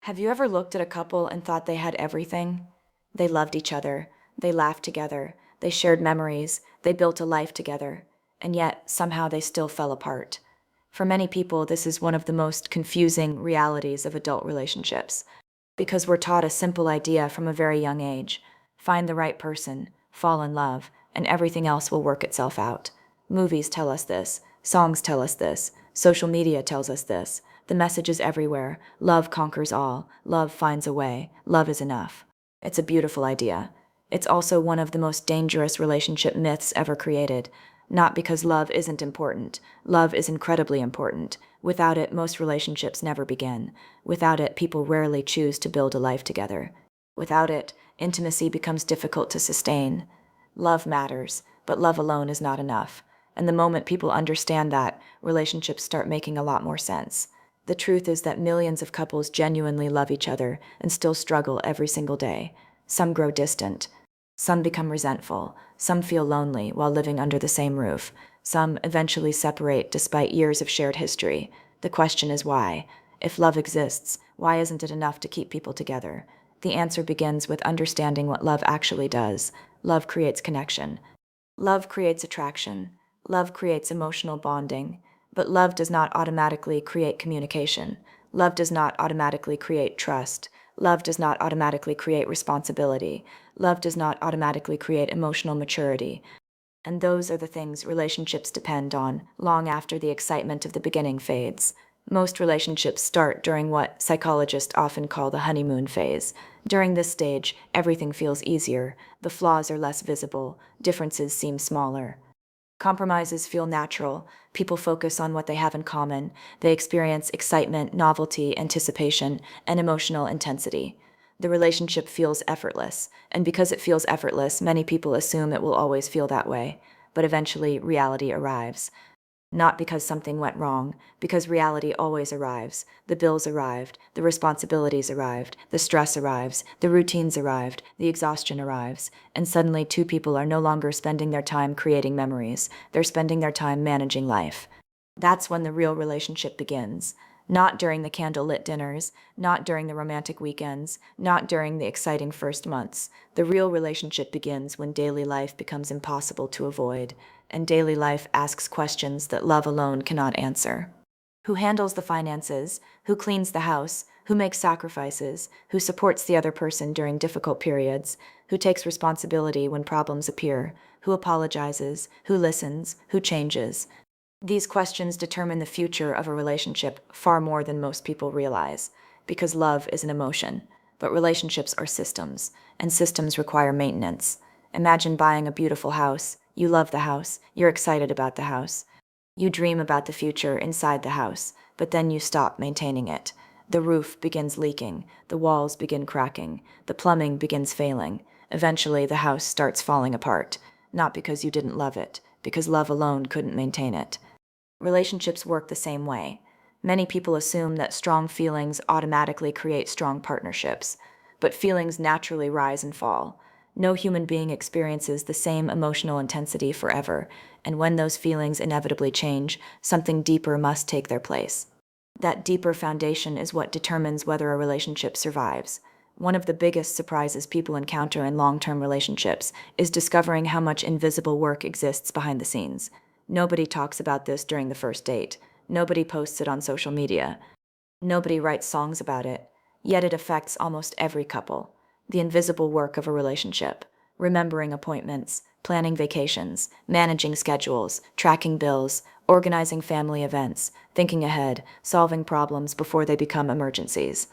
Have you ever looked at a couple and thought they had everything? They loved each other, they laughed together, they shared memories, they built a life together, and yet somehow they still fell apart. For many people, this is one of the most confusing realities of adult relationships, because we're taught a simple idea from a very young age: find the right person, fall in love, and everything else will work itself out. Movies tell us this, songs tell us this, social media tells us this. The message is everywhere: love conquers all, love finds a way, love is enough. It's a beautiful idea. It's also one of the most dangerous relationship myths ever created. Not because love isn't important. Love is incredibly important. Without it, most relationships never begin. Without it, people rarely choose to build a life together. Without it, intimacy becomes difficult to sustain. Love matters, but love alone is not enough. And the moment people understand that, relationships start making a lot more sense. The truth is that millions of couples genuinely love each other and still struggle every single day. Some grow distant. Some become resentful. Some feel lonely while living under the same roof. Some eventually separate despite years of shared history. The question is why? If love exists, why isn't it enough to keep people together? The answer begins with understanding what love actually does. Love creates connection. Love creates attraction. Love creates emotional bonding. But love does not automatically create communication. Love does not automatically create trust. Love does not automatically create responsibility. Love does not automatically create emotional maturity. And those are the things relationships depend on long after the excitement of the beginning fades. Most relationships start during what psychologists often call the honeymoon phase. During this stage, everything feels easier. The flaws are less visible. Differences seem smaller. Compromises feel natural. People focus on what they have in common. They experience excitement, novelty, anticipation, and emotional intensity. The relationship feels effortless, and because it feels effortless, many people assume it will always feel that way. But eventually, reality arrives. Not because something went wrong, because reality always arrives. The bills arrived, the responsibilities arrived, the stress arrives, the routines arrived, the exhaustion arrives, and suddenly two people are no longer spending their time creating memories, they're spending their time managing life. That's when the real relationship begins. Not during the candlelit dinners, not during the romantic weekends, not during the exciting first months. The real relationship begins when daily life becomes impossible to avoid, and daily life asks questions that love alone cannot answer. Who handles the finances? Who cleans the house? Who makes sacrifices? Who supports the other person during difficult periods? Who takes responsibility when problems appear? Who apologizes? Who listens? Who changes? These questions determine the future of a relationship far more than most people realize, because love is an emotion, but relationships are systems, and systems require maintenance. Imagine buying a beautiful house. You love the house, you're excited about the house. You dream about the future inside the house, but then you stop maintaining it. The roof begins leaking, the walls begin cracking, the plumbing begins failing. Eventually, the house starts falling apart, not because you didn't love it, because love alone couldn't maintain it. Relationships work the same way. Many people assume that strong feelings automatically create strong partnerships, but feelings naturally rise and fall. No human being experiences the same emotional intensity forever, and when those feelings inevitably change, something deeper must take their place. That deeper foundation is what determines whether a relationship survives. One of the biggest surprises people encounter in long-term relationships is discovering how much invisible work exists behind the scenes. Nobody talks about this during the first date. Nobody posts it on social media. Nobody writes songs about it. Yet it affects almost every couple. The invisible work of a relationship. Remembering appointments, planning vacations, managing schedules, tracking bills, organizing family events, thinking ahead, solving problems before they become emergencies.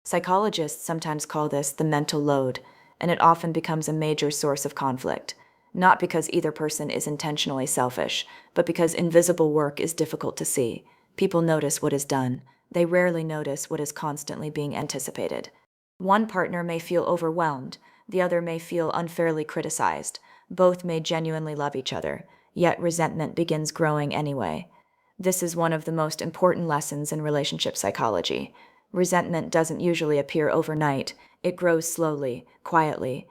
Psychologists sometimes call this the mental load, and it often becomes a major source of conflict. Not because either person is intentionally selfish, but because invisible work is difficult to see. People notice what is done. They rarely notice what is constantly being anticipated. One partner may feel overwhelmed, the other may feel unfairly criticized. Both may genuinely love each other, yet resentment begins growing anyway. This is one of the most important lessons in relationship psychology. Resentment doesn't usually appear overnight. It grows slowly, quietly,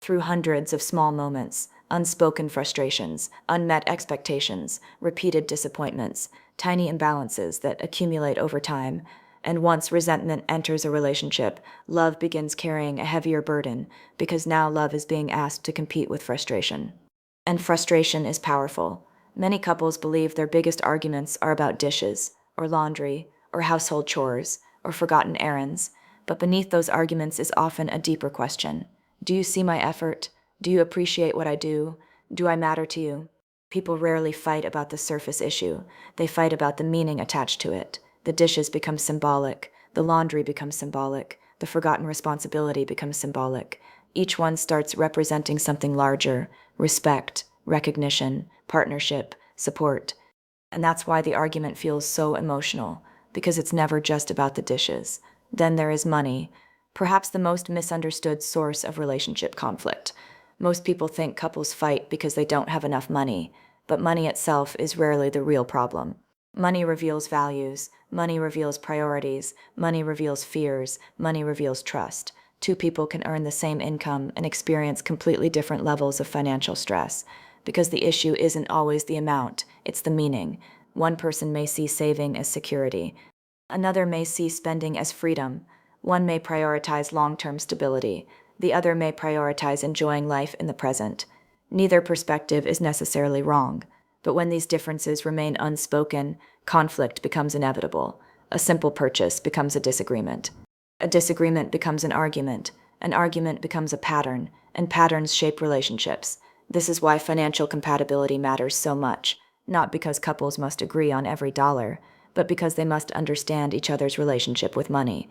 through hundreds of small moments, unspoken frustrations, unmet expectations, repeated disappointments, tiny imbalances that accumulate over time. And once resentment enters a relationship, love begins carrying a heavier burden because now love is being asked to compete with frustration. And frustration is powerful. Many couples believe their biggest arguments are about dishes, or laundry, or household chores, or forgotten errands. But beneath those arguments is often a deeper question. Do you see my effort? Do you appreciate what I do? Do I matter to you? People rarely fight about the surface issue. They fight about the meaning attached to it. The dishes become symbolic. The laundry becomes symbolic. The forgotten responsibility becomes symbolic. Each one starts representing something larger: respect, recognition, partnership, support. And that's why the argument feels so emotional, because it's never just about the dishes. Then there is money, perhaps the most misunderstood source of relationship conflict. Most people think couples fight because they don't have enough money, but money itself is rarely the real problem. Money reveals values, money reveals priorities, money reveals fears, money reveals trust. Two people can earn the same income and experience completely different levels of financial stress, because the issue isn't always the amount, it's the meaning. One person may see saving as security. Another may see spending as freedom. One may prioritize long-term stability. The other may prioritize enjoying life in the present. Neither perspective is necessarily wrong. But when these differences remain unspoken, conflict becomes inevitable. A simple purchase becomes a disagreement. A disagreement becomes an argument becomes a pattern, and patterns shape relationships. This is why financial compatibility matters so much, not because couples must agree on every dollar, but because they must understand each other's relationship with money.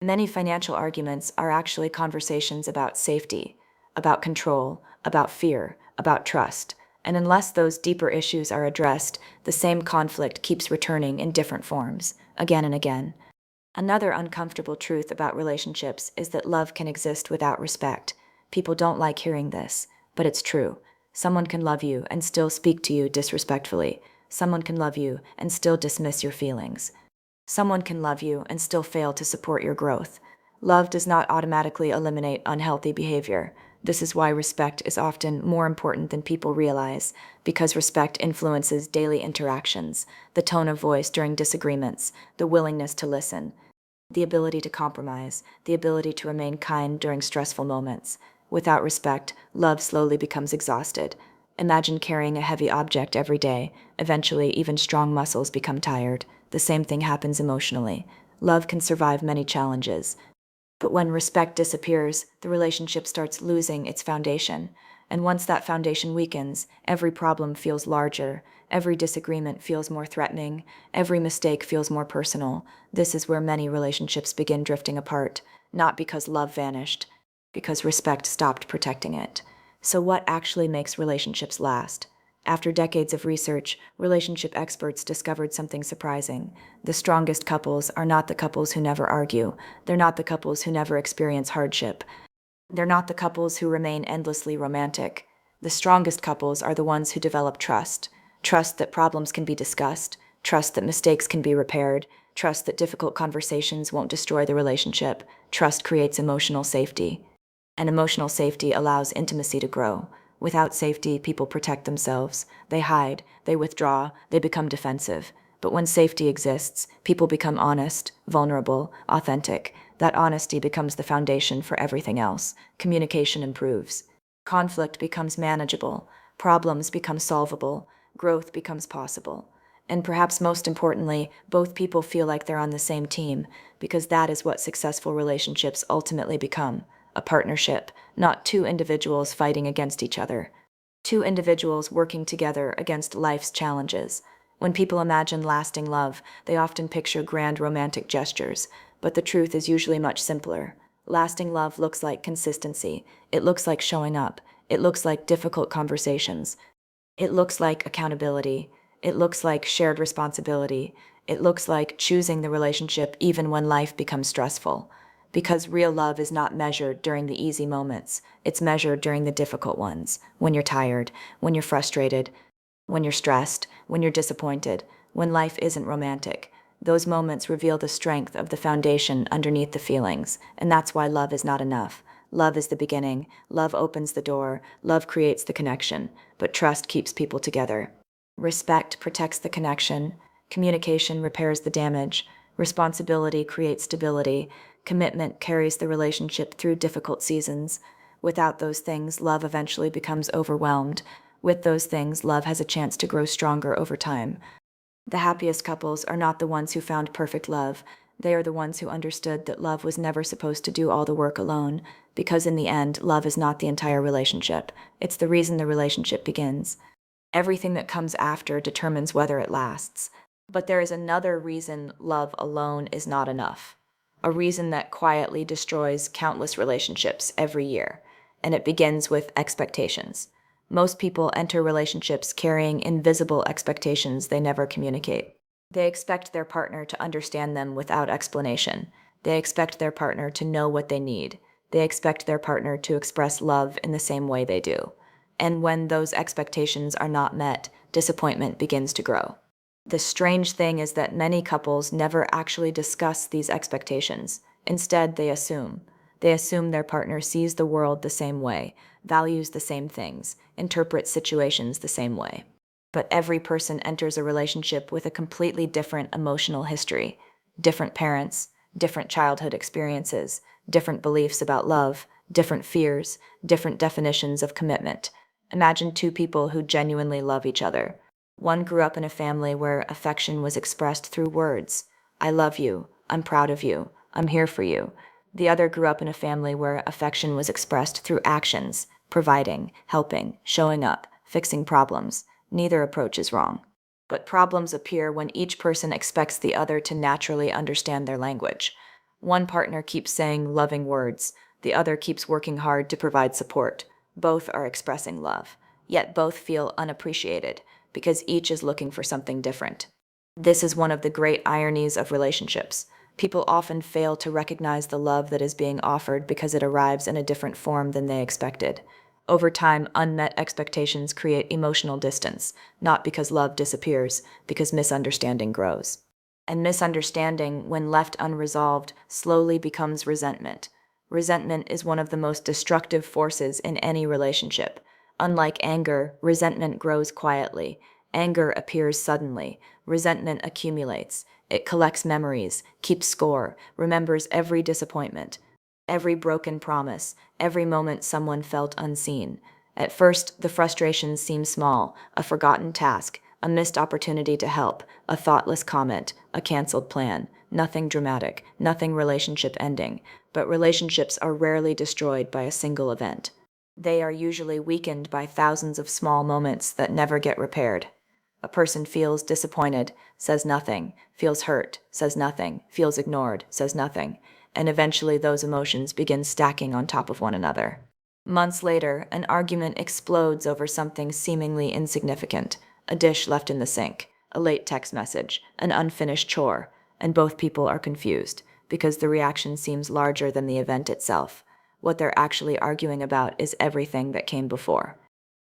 Many financial arguments are actually conversations about safety, about control, about fear, about trust. And unless those deeper issues are addressed, the same conflict keeps returning in different forms, again and again. Another uncomfortable truth about relationships is that love can exist without respect. People don't like hearing this, but it's true. Someone can love you and still speak to you disrespectfully. Someone can love you and still dismiss your feelings. Someone can love you and still fail to support your growth. Love does not automatically eliminate unhealthy behavior. This is why respect is often more important than people realize, because respect influences daily interactions, the tone of voice during disagreements, the willingness to listen, the ability to compromise, the ability to remain kind during stressful moments. Without respect, love slowly becomes exhausted. Imagine carrying a heavy object every day. Eventually, even strong muscles become tired. The same thing happens emotionally. Love can survive many challenges. But when respect disappears, the relationship starts losing its foundation. And once that foundation weakens, every problem feels larger, every disagreement feels more threatening, every mistake feels more personal. This is where many relationships begin drifting apart, not because love vanished, because respect stopped protecting it. So what actually makes relationships last? After decades of research, relationship experts discovered something surprising. The strongest couples are not the couples who never argue. They're not the couples who never experience hardship. They're not the couples who remain endlessly romantic. The strongest couples are the ones who develop trust. Trust that problems can be discussed. Trust that mistakes can be repaired. Trust that difficult conversations won't destroy the relationship. Trust creates emotional safety. And emotional safety allows intimacy to grow. Without safety, people protect themselves. They hide, they withdraw, they become defensive. But when safety exists, people become honest, vulnerable, authentic. That honesty becomes the foundation for everything else. Communication improves. Conflict becomes manageable. Problems become solvable. Growth becomes possible. And perhaps most importantly, both people feel like they're on the same team, because that is what successful relationships ultimately become: a partnership, not two individuals fighting against each other. Two individuals working together against life's challenges. When people imagine lasting love, they often picture grand romantic gestures, but the truth is usually much simpler. Lasting love looks like consistency. It looks like showing up. It looks like difficult conversations. It looks like accountability. It looks like shared responsibility. It looks like choosing the relationship even when life becomes stressful. Because real love is not measured during the easy moments. It's measured during the difficult ones. When you're tired, when you're frustrated, when you're stressed, when you're disappointed, when life isn't romantic. Those moments reveal the strength of the foundation underneath the feelings, and that's why love is not enough. Love is the beginning. Love opens the door. Love creates the connection. But trust keeps people together. Respect protects the connection. Communication repairs the damage. Responsibility creates stability. Commitment carries the relationship through difficult seasons. Without those things, love eventually becomes overwhelmed. With those things, love has a chance to grow stronger over time. The happiest couples are not the ones who found perfect love. They are the ones who understood that love was never supposed to do all the work alone, because in the end, love is not the entire relationship. It's the reason the relationship begins. Everything that comes after determines whether it lasts. But there is another reason love alone is not enough. A reason that quietly destroys countless relationships every year. And it begins with expectations. Most people enter relationships carrying invisible expectations they never communicate. They expect their partner to understand them without explanation. They expect their partner to know what they need. They expect their partner to express love in the same way they do. And when those expectations are not met, disappointment begins to grow. The strange thing is that many couples never actually discuss these expectations. Instead, they assume. They assume their partner sees the world the same way, values the same things, interprets situations the same way. But every person enters a relationship with a completely different emotional history, different parents, different childhood experiences, different beliefs about love, different fears, different definitions of commitment. Imagine two people who genuinely love each other. One grew up in a family where affection was expressed through words. I love you. I'm proud of you. I'm here for you. The other grew up in a family where affection was expressed through actions, providing, helping, showing up, fixing problems. Neither approach is wrong. But problems appear when each person expects the other to naturally understand their language. One partner keeps saying loving words. The other keeps working hard to provide support. Both are expressing love. Yet both feel unappreciated, because each is looking for something different. This is one of the great ironies of relationships. People often fail to recognize the love that is being offered because it arrives in a different form than they expected. Over time, unmet expectations create emotional distance, not because love disappears, because misunderstanding grows. And misunderstanding, when left unresolved, slowly becomes resentment. Resentment is one of the most destructive forces in any relationship. Unlike anger, resentment grows quietly. Anger appears suddenly. Resentment accumulates. It collects memories, keeps score, remembers every disappointment, every broken promise, every moment someone felt unseen. At first, the frustrations seem small, a forgotten task, a missed opportunity to help, a thoughtless comment, a canceled plan. Nothing dramatic, nothing relationship ending. But relationships are rarely destroyed by a single event. They are usually weakened by thousands of small moments that never get repaired. A person feels disappointed, says nothing, feels hurt, says nothing, feels ignored, says nothing, and eventually those emotions begin stacking on top of one another. Months later, an argument explodes over something seemingly insignificant, a dish left in the sink, a late text message, an unfinished chore, and both people are confused, because the reaction seems larger than the event itself. What they're actually arguing about is everything that came before.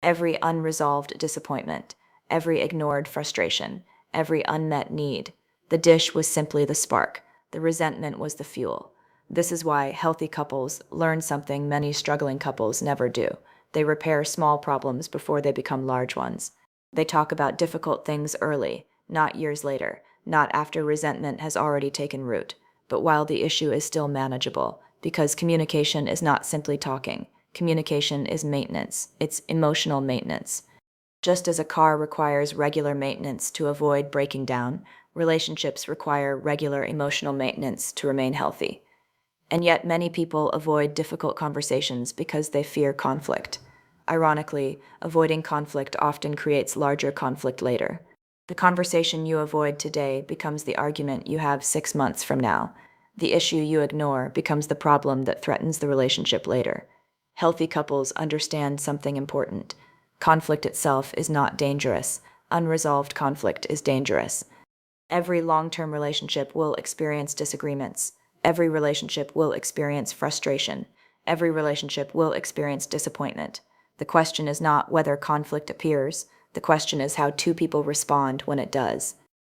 Every unresolved disappointment, every ignored frustration, every unmet need. The dish was simply the spark. The resentment was the fuel. This is why healthy couples learn something many struggling couples never do. They repair small problems before they become large ones. They talk about difficult things early, not years later, not after resentment has already taken root, but while the issue is still manageable, because communication is not simply talking. Communication is maintenance. It's emotional maintenance. Just as a car requires regular maintenance to avoid breaking down, relationships require regular emotional maintenance to remain healthy. And yet many people avoid difficult conversations because they fear conflict. Ironically, avoiding conflict often creates larger conflict later. The conversation you avoid today becomes the argument you have 6 months from now. The issue you ignore becomes the problem that threatens the relationship later. Healthy couples understand something important. Conflict itself is not dangerous. Unresolved conflict is dangerous. Every long-term relationship will experience disagreements. Every relationship will experience frustration. Every relationship will experience disappointment. The question is not whether conflict appears. The question is how two people respond when it does.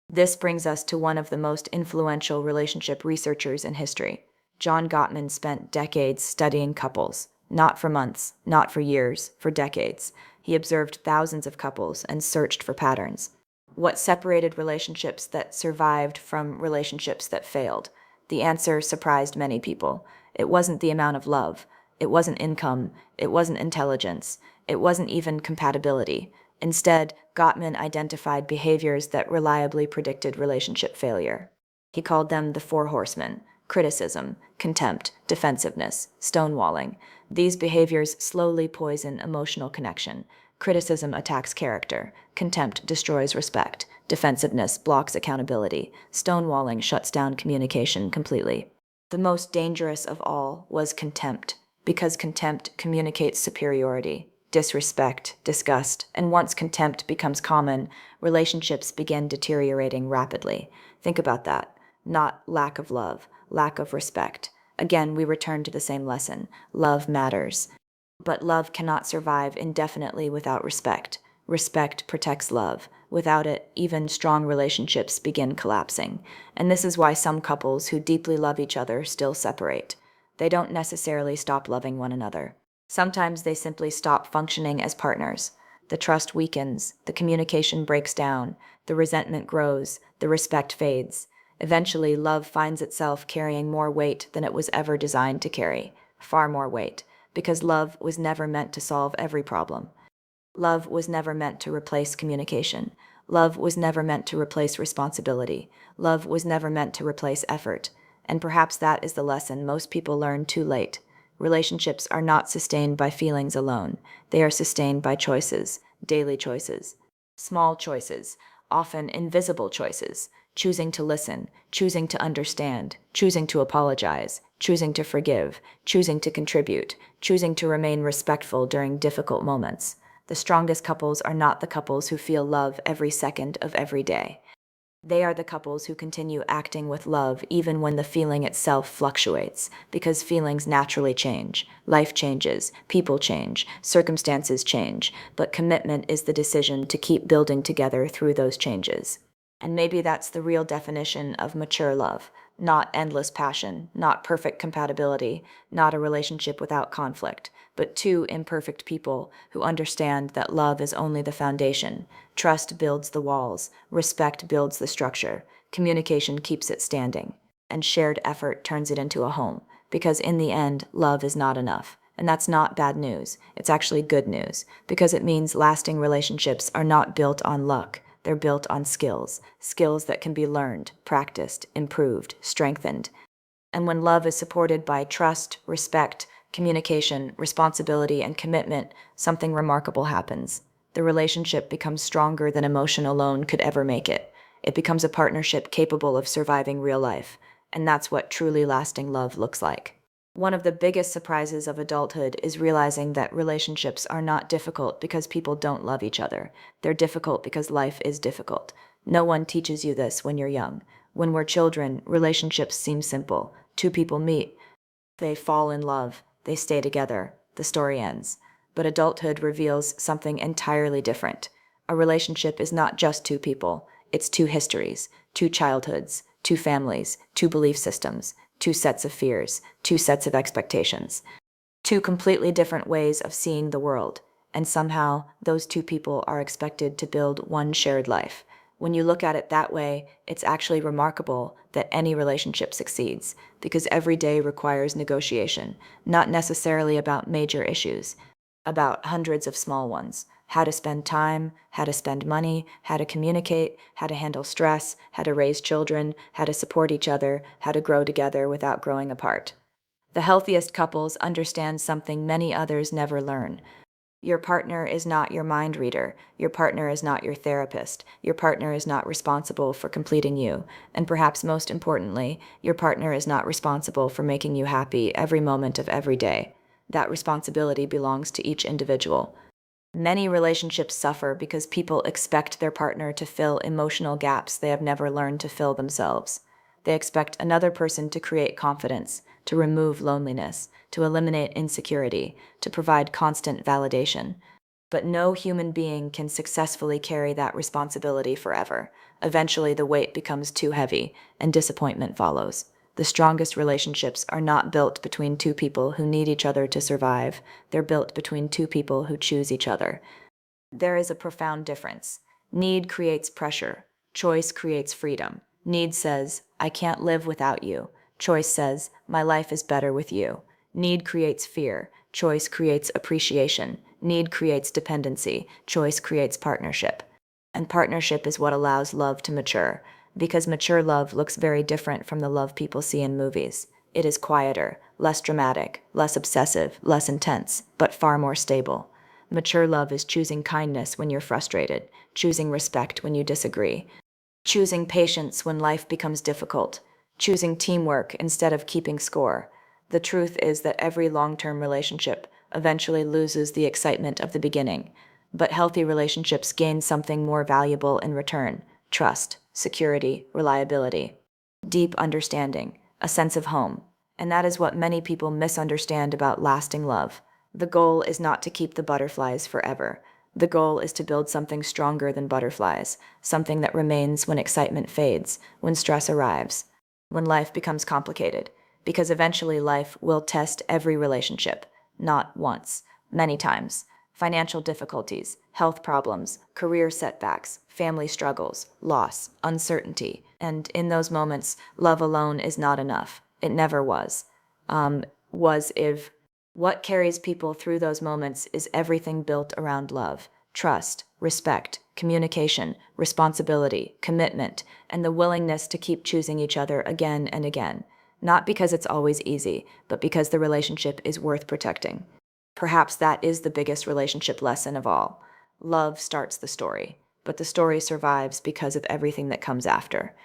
This brings us to one of the most influential relationship researchers in history. John Gottman spent decades studying couples. Not for months, not for years, for decades. He observed thousands of couples and searched for patterns. What separated relationships that survived from relationships that failed? The answer surprised many people. It wasn't the amount of love. It wasn't income. It wasn't intelligence. It wasn't even compatibility. Instead, Gottman identified behaviors that reliably predicted relationship failure. He called them the Four Horsemen: criticism, contempt, defensiveness, stonewalling. These behaviors slowly poison emotional connection. Criticism attacks character. Contempt destroys respect. Defensiveness blocks accountability. Stonewalling shuts down communication completely. The most dangerous of all was contempt, because contempt communicates superiority, disrespect, disgust, and once contempt becomes common, relationships begin deteriorating rapidly. Think about that. Not lack of love, lack of respect. Again, we return to the same lesson. Love matters. But love cannot survive indefinitely without respect. Respect protects love. Without it, even strong relationships begin collapsing. And this is why some couples who deeply love each other still separate. They don't necessarily stop loving one another. Sometimes they simply stop functioning as partners. The trust weakens, the communication breaks down, the resentment grows, the respect fades. Eventually, love finds itself carrying more weight than it was ever designed to carry. Far more weight. Because love was never meant to solve every problem. Love was never meant to replace communication. Love was never meant to replace responsibility. Love was never meant to replace effort. And perhaps that is the lesson most people learn too late. Relationships are not sustained by feelings alone. They are sustained by choices, daily choices, small choices, often invisible choices. Choosing to listen, choosing to understand, choosing to apologize, choosing to forgive, choosing to contribute, choosing to remain respectful during difficult moments. The strongest couples are not the couples who feel love every second of every day. They are the couples who continue acting with love even when the feeling itself fluctuates, because feelings naturally change. Life changes, people change, circumstances change, but commitment is the decision to keep building together through those changes. And maybe that's the real definition of mature love. Not endless passion, not perfect compatibility, not a relationship without conflict, but two imperfect people who understand that love is only the foundation. Trust builds the walls, respect builds the structure, communication keeps it standing, and shared effort turns it into a home. Because in the end, love is not enough. And that's not bad news. It's actually good news, because it means lasting relationships are not built on luck. They're built on skills that can be learned, practiced, improved, strengthened. And when love is supported by trust, respect, communication, responsibility, and commitment, something remarkable happens. The relationship becomes stronger than emotion alone could ever make it. It becomes a partnership capable of surviving real life. And that's what truly lasting love looks like. One of the biggest surprises of adulthood is realizing that relationships are not difficult because people don't love each other. They're difficult because life is difficult. No one teaches you this when you're young. When we're children, relationships seem simple. Two people meet, they fall in love, they stay together, the story ends. But adulthood reveals something entirely different. A relationship is not just two people, it's two histories, two childhoods, two families, two belief systems, two sets of fears, two sets of expectations, two completely different ways of seeing the world, and somehow those two people are expected to build one shared life. When you look at it that way, it's actually remarkable that any relationship succeeds, because every day requires negotiation, not necessarily about major issues, about hundreds of small ones. How to spend time, how to spend money, how to communicate, how to handle stress, how to raise children, how to support each other, how to grow together without growing apart. The healthiest couples understand something many others never learn. Your partner is not your mind reader. Your partner is not your therapist. Your partner is not responsible for completing you. And perhaps most importantly, your partner is not responsible for making you happy every moment of every day. That responsibility belongs to each individual. Many relationships suffer because people expect their partner to fill emotional gaps they have never learned to fill themselves. They expect another person to create confidence, to remove loneliness, to eliminate insecurity, to provide constant validation. But no human being can successfully carry that responsibility forever. Eventually, the weight becomes too heavy, and disappointment follows. The strongest relationships are not built between two people who need each other to survive. They're built between two people who choose each other. There is a profound difference. Need creates pressure. Choice creates freedom. Need says, I can't live without you. Choice says, my life is better with you. Need creates fear. Choice creates appreciation. Need creates dependency. Choice creates partnership. And partnership is what allows love to mature, because mature love looks very different from the love people see in movies. It is quieter, less dramatic, less obsessive, less intense, but far more stable. Mature love is choosing kindness when you're frustrated, choosing respect when you disagree, choosing patience when life becomes difficult, choosing teamwork instead of keeping score. The truth is that every long-term relationship eventually loses the excitement of the beginning, but healthy relationships gain something more valuable in return: trust, security, reliability, deep understanding, a sense of home. And that is what many people misunderstand about lasting love. The goal is not to keep the butterflies forever. The goal is to build something stronger than butterflies, something that remains when excitement fades, when stress arrives, when life becomes complicated. Because eventually life will test every relationship, not once, many times. Financial difficulties, health problems, career setbacks, family struggles, loss, uncertainty. And in those moments, love alone is not enough. It never was. If what carries people through those moments is everything built around love: trust, respect, communication, responsibility, commitment, and the willingness to keep choosing each other again and again. Not because it's always easy, but because the relationship is worth protecting. Perhaps that is the biggest relationship lesson of all. Love starts the story, but the story survives because of everything that comes after.